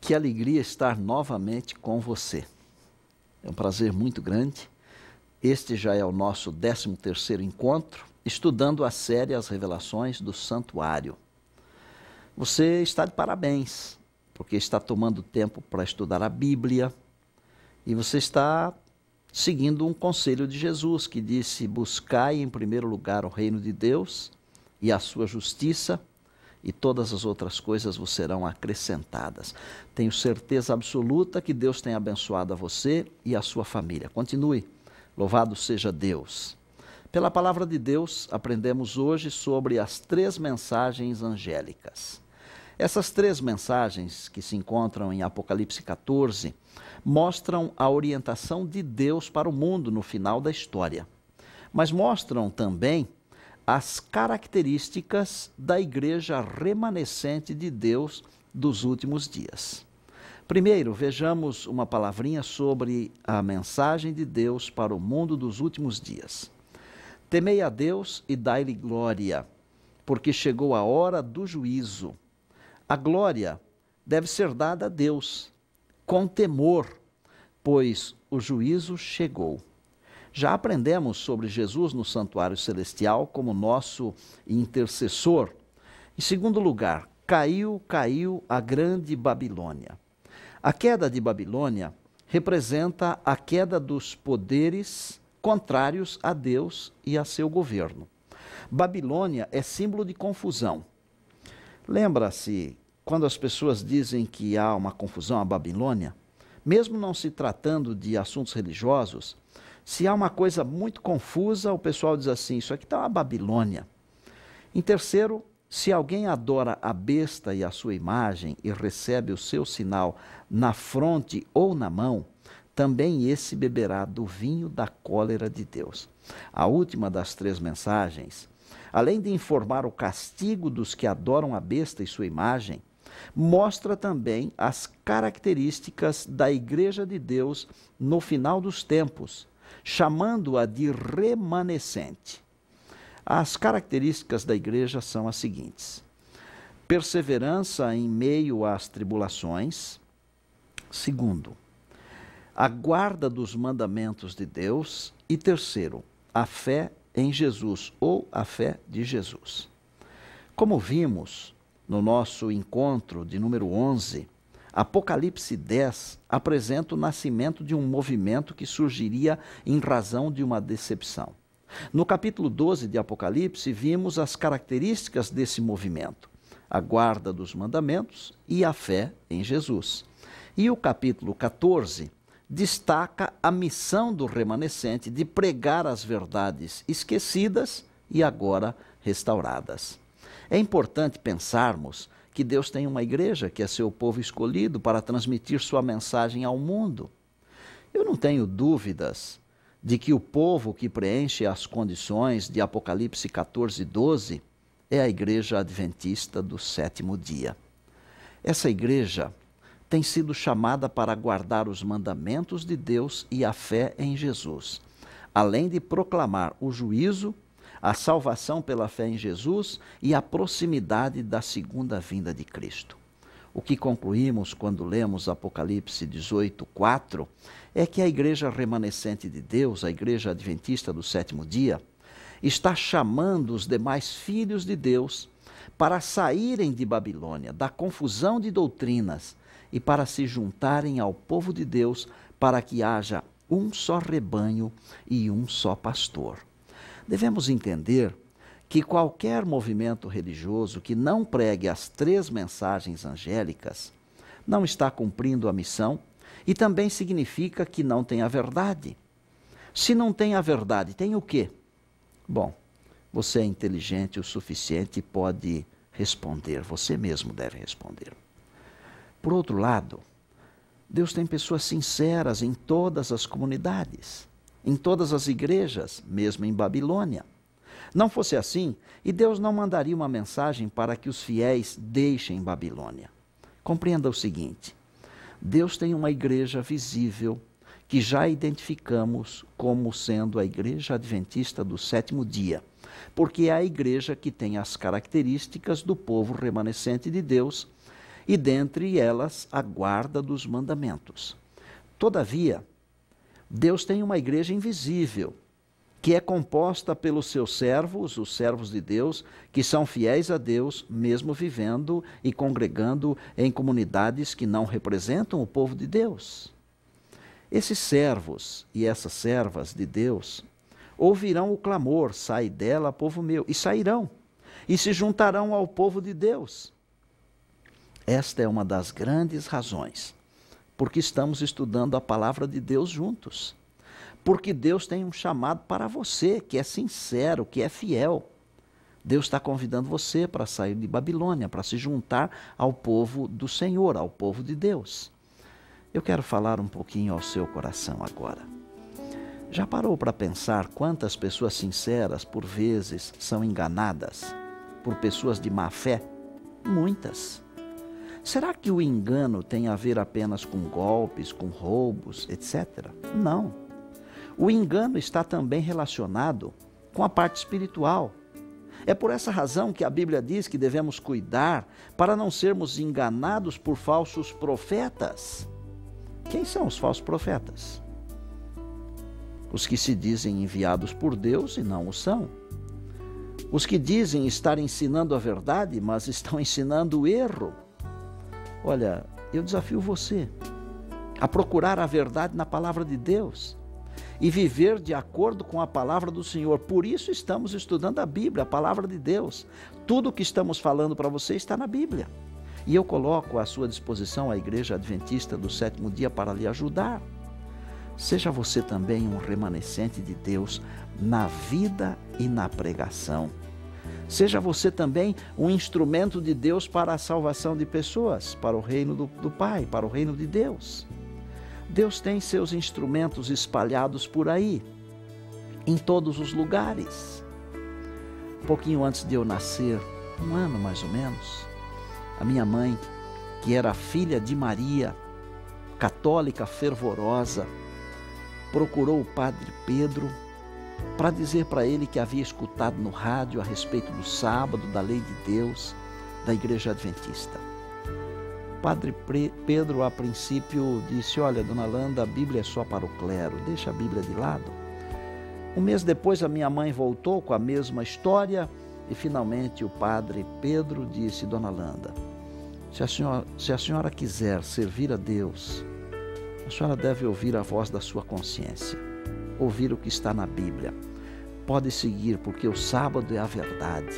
Que alegria estar novamente com você. É um prazer muito grande. Este já é o nosso 13º encontro, estudando a série As Revelações do Santuário. Você está de parabéns, porque está tomando tempo para estudar a Bíblia e você está seguindo um conselho de Jesus que disse: buscai em primeiro lugar o reino de Deus e a sua justiça, e todas as outras coisas vos serão acrescentadas. Tenho certeza absoluta que Deus tem abençoado a você e a sua família. Continue. Louvado seja Deus. Pela palavra de Deus, aprendemos hoje sobre as 3 mensagens angélicas. Essas 3 mensagens, que se encontram em Apocalipse 14, mostram a orientação de Deus para o mundo no final da história. Mas mostram também as características da igreja remanescente de Deus dos últimos dias. Primeiro, vejamos uma palavrinha sobre a mensagem de Deus para o mundo dos últimos dias. Temei a Deus e dai-lhe glória, porque chegou a hora do juízo. A glória deve ser dada a Deus, com temor, pois o juízo chegou. Já aprendemos sobre Jesus no santuário celestial como nosso intercessor. Em segundo lugar, caiu a grande Babilônia. A queda de Babilônia representa a queda dos poderes contrários a Deus e a seu governo. Babilônia é símbolo de confusão. Lembra-se, quando as pessoas dizem que há uma confusão à Babilônia, mesmo não se tratando de assuntos religiosos, se há uma coisa muito confusa, o pessoal diz assim: isso aqui está uma Babilônia. Em terceiro, se alguém adora a besta e a sua imagem e recebe o seu sinal na fronte ou na mão, também esse beberá do vinho da cólera de Deus. A última das 3 mensagens, além de informar o castigo dos que adoram a besta e sua imagem, mostra também as características da Igreja de Deus no final dos tempos, chamando-a de remanescente. As características da igreja são as seguintes: perseverança em meio às tribulações. Segundo, a guarda dos mandamentos de Deus. E terceiro, a fé em Jesus, ou a fé de Jesus. Como vimos no nosso encontro de número 11, Apocalipse 10 apresenta o nascimento de um movimento que surgiria em razão de uma decepção. No capítulo 12 de Apocalipse, vimos as características desse movimento: a guarda dos mandamentos e a fé em Jesus. E o capítulo 14 destaca a missão do remanescente de pregar as verdades esquecidas e agora restauradas. É importante pensarmos que Deus tem uma igreja que é seu povo escolhido para transmitir sua mensagem ao mundo. Eu não tenho dúvidas de que o povo que preenche as condições de Apocalipse 14:12 é a igreja adventista do 7º dia. Essa igreja tem sido chamada para guardar os mandamentos de Deus e a fé em Jesus, além de proclamar o juízo, a salvação pela fé em Jesus e a proximidade da segunda vinda de Cristo. O que concluímos quando lemos Apocalipse 18:4 é que a igreja remanescente de Deus, a igreja adventista do 7º dia, está chamando os demais filhos de Deus para saírem de Babilônia, da confusão de doutrinas, e para se juntarem ao povo de Deus, para que haja um só rebanho e um só pastor. Devemos entender que qualquer movimento religioso que não pregue as 3 mensagens angélicas não está cumprindo a missão e também significa que não tem a verdade. Se não tem a verdade, tem o quê? Bom, você é inteligente o suficiente e pode responder, você mesmo deve responder. Por outro lado, Deus tem pessoas sinceras em todas as comunidades, em todas as igrejas, mesmo em Babilônia. Não fosse assim, e Deus não mandaria uma mensagem para que os fiéis deixem Babilônia. Compreenda o seguinte: Deus tem uma igreja visível que já identificamos como sendo a igreja adventista do 7º dia, porque é a igreja que tem as características do povo remanescente de Deus e dentre elas a guarda dos mandamentos. Todavia, Deus tem uma igreja invisível, que é composta pelos seus servos, os servos de Deus, que são fiéis a Deus, mesmo vivendo e congregando em comunidades que não representam o povo de Deus. Esses servos e essas servas de Deus ouvirão o clamor: sai dela, povo meu, e sairão, e se juntarão ao povo de Deus. Esta é uma das grandes razões porque estamos estudando a palavra de Deus juntos. Porque Deus tem um chamado para você, que é sincero, que é fiel. Deus está convidando você para sair de Babilônia, para se juntar ao povo do Senhor, ao povo de Deus. Eu quero falar um pouquinho ao seu coração agora. Já parou para pensar quantas pessoas sinceras, por vezes, são enganadas por pessoas de má fé? Muitas. Será que o engano tem a ver apenas com golpes, com roubos, etc? Não. O engano está também relacionado com a parte espiritual. É por essa razão que a Bíblia diz que devemos cuidar para não sermos enganados por falsos profetas. Quem são os falsos profetas? Os que se dizem enviados por Deus e não o são. Os que dizem estar ensinando a verdade, mas estão ensinando o erro. Olha, eu desafio você a procurar a verdade na palavra de Deus e viver de acordo com a palavra do Senhor. Por isso estamos estudando a Bíblia, a palavra de Deus. Tudo o que estamos falando para você está na Bíblia. E eu coloco à sua disposição a Igreja Adventista do Sétimo Dia para lhe ajudar. Seja você também um remanescente de Deus na vida e na pregação. Seja você também um instrumento de Deus para a salvação de pessoas, para o reino do Pai, para o reino de Deus. Deus tem seus instrumentos espalhados por aí, em todos os lugares. Um pouquinho antes de eu nascer, um ano mais ou menos, a minha mãe, que era filha de Maria, católica fervorosa, procurou o Padre Pedro para dizer para ele que havia escutado no rádio a respeito do sábado, da lei de Deus, da Igreja Adventista. Padre Pedro, a princípio, disse: olha, dona Landa, a Bíblia é só para o clero, deixa a Bíblia de lado. Um mês depois, a minha mãe voltou com a mesma história e, finalmente, o Padre Pedro disse: dona Landa, se a senhora quiser servir a Deus, a senhora deve ouvir a voz da sua consciência, ouvir o que está na Bíblia. Pode seguir, porque o sábado é a verdade.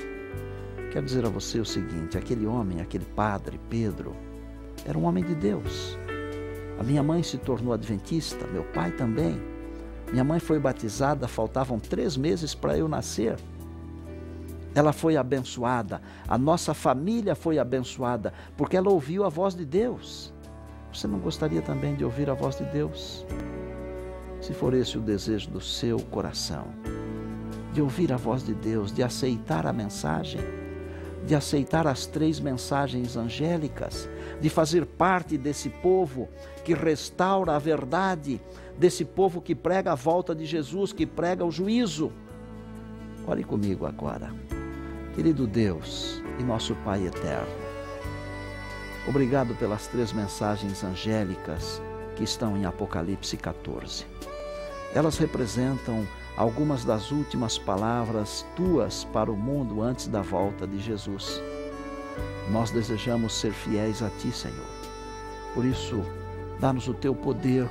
Quero dizer a você o seguinte: aquele homem, aquele Padre Pedro, era um homem de Deus. A minha mãe se tornou adventista, meu pai também. Minha mãe foi batizada, faltavam 3 meses para eu nascer. Ela foi abençoada, a nossa família foi abençoada, porque ela ouviu a voz de Deus. Você não gostaria também de ouvir a voz de Deus? Se for esse o desejo do seu coração, de ouvir a voz de Deus, de aceitar a mensagem, de aceitar as 3 mensagens angélicas, de fazer parte desse povo que restaura a verdade, desse povo que prega a volta de Jesus, que prega o juízo. Ore comigo agora. Querido Deus e nosso Pai eterno, obrigado pelas 3 mensagens angélicas que estão em Apocalipse 14. Elas representam algumas das últimas palavras tuas para o mundo antes da volta de Jesus. Nós desejamos ser fiéis a ti, Senhor. Por isso, dá-nos o teu poder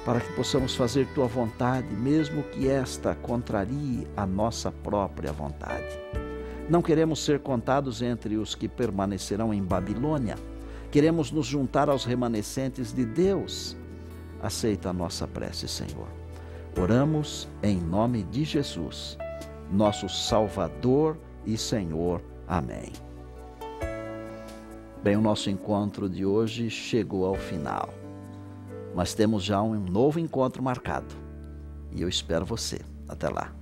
para que possamos fazer tua vontade, mesmo que esta contrarie a nossa própria vontade. Não queremos ser contados entre os que permanecerão em Babilônia. Queremos nos juntar aos remanescentes de Deus. Aceita a nossa prece, Senhor. Oramos em nome de Jesus, nosso Salvador e Senhor. Amém. Bem, o nosso encontro de hoje chegou ao final, mas temos já um novo encontro marcado e eu espero você. Até lá.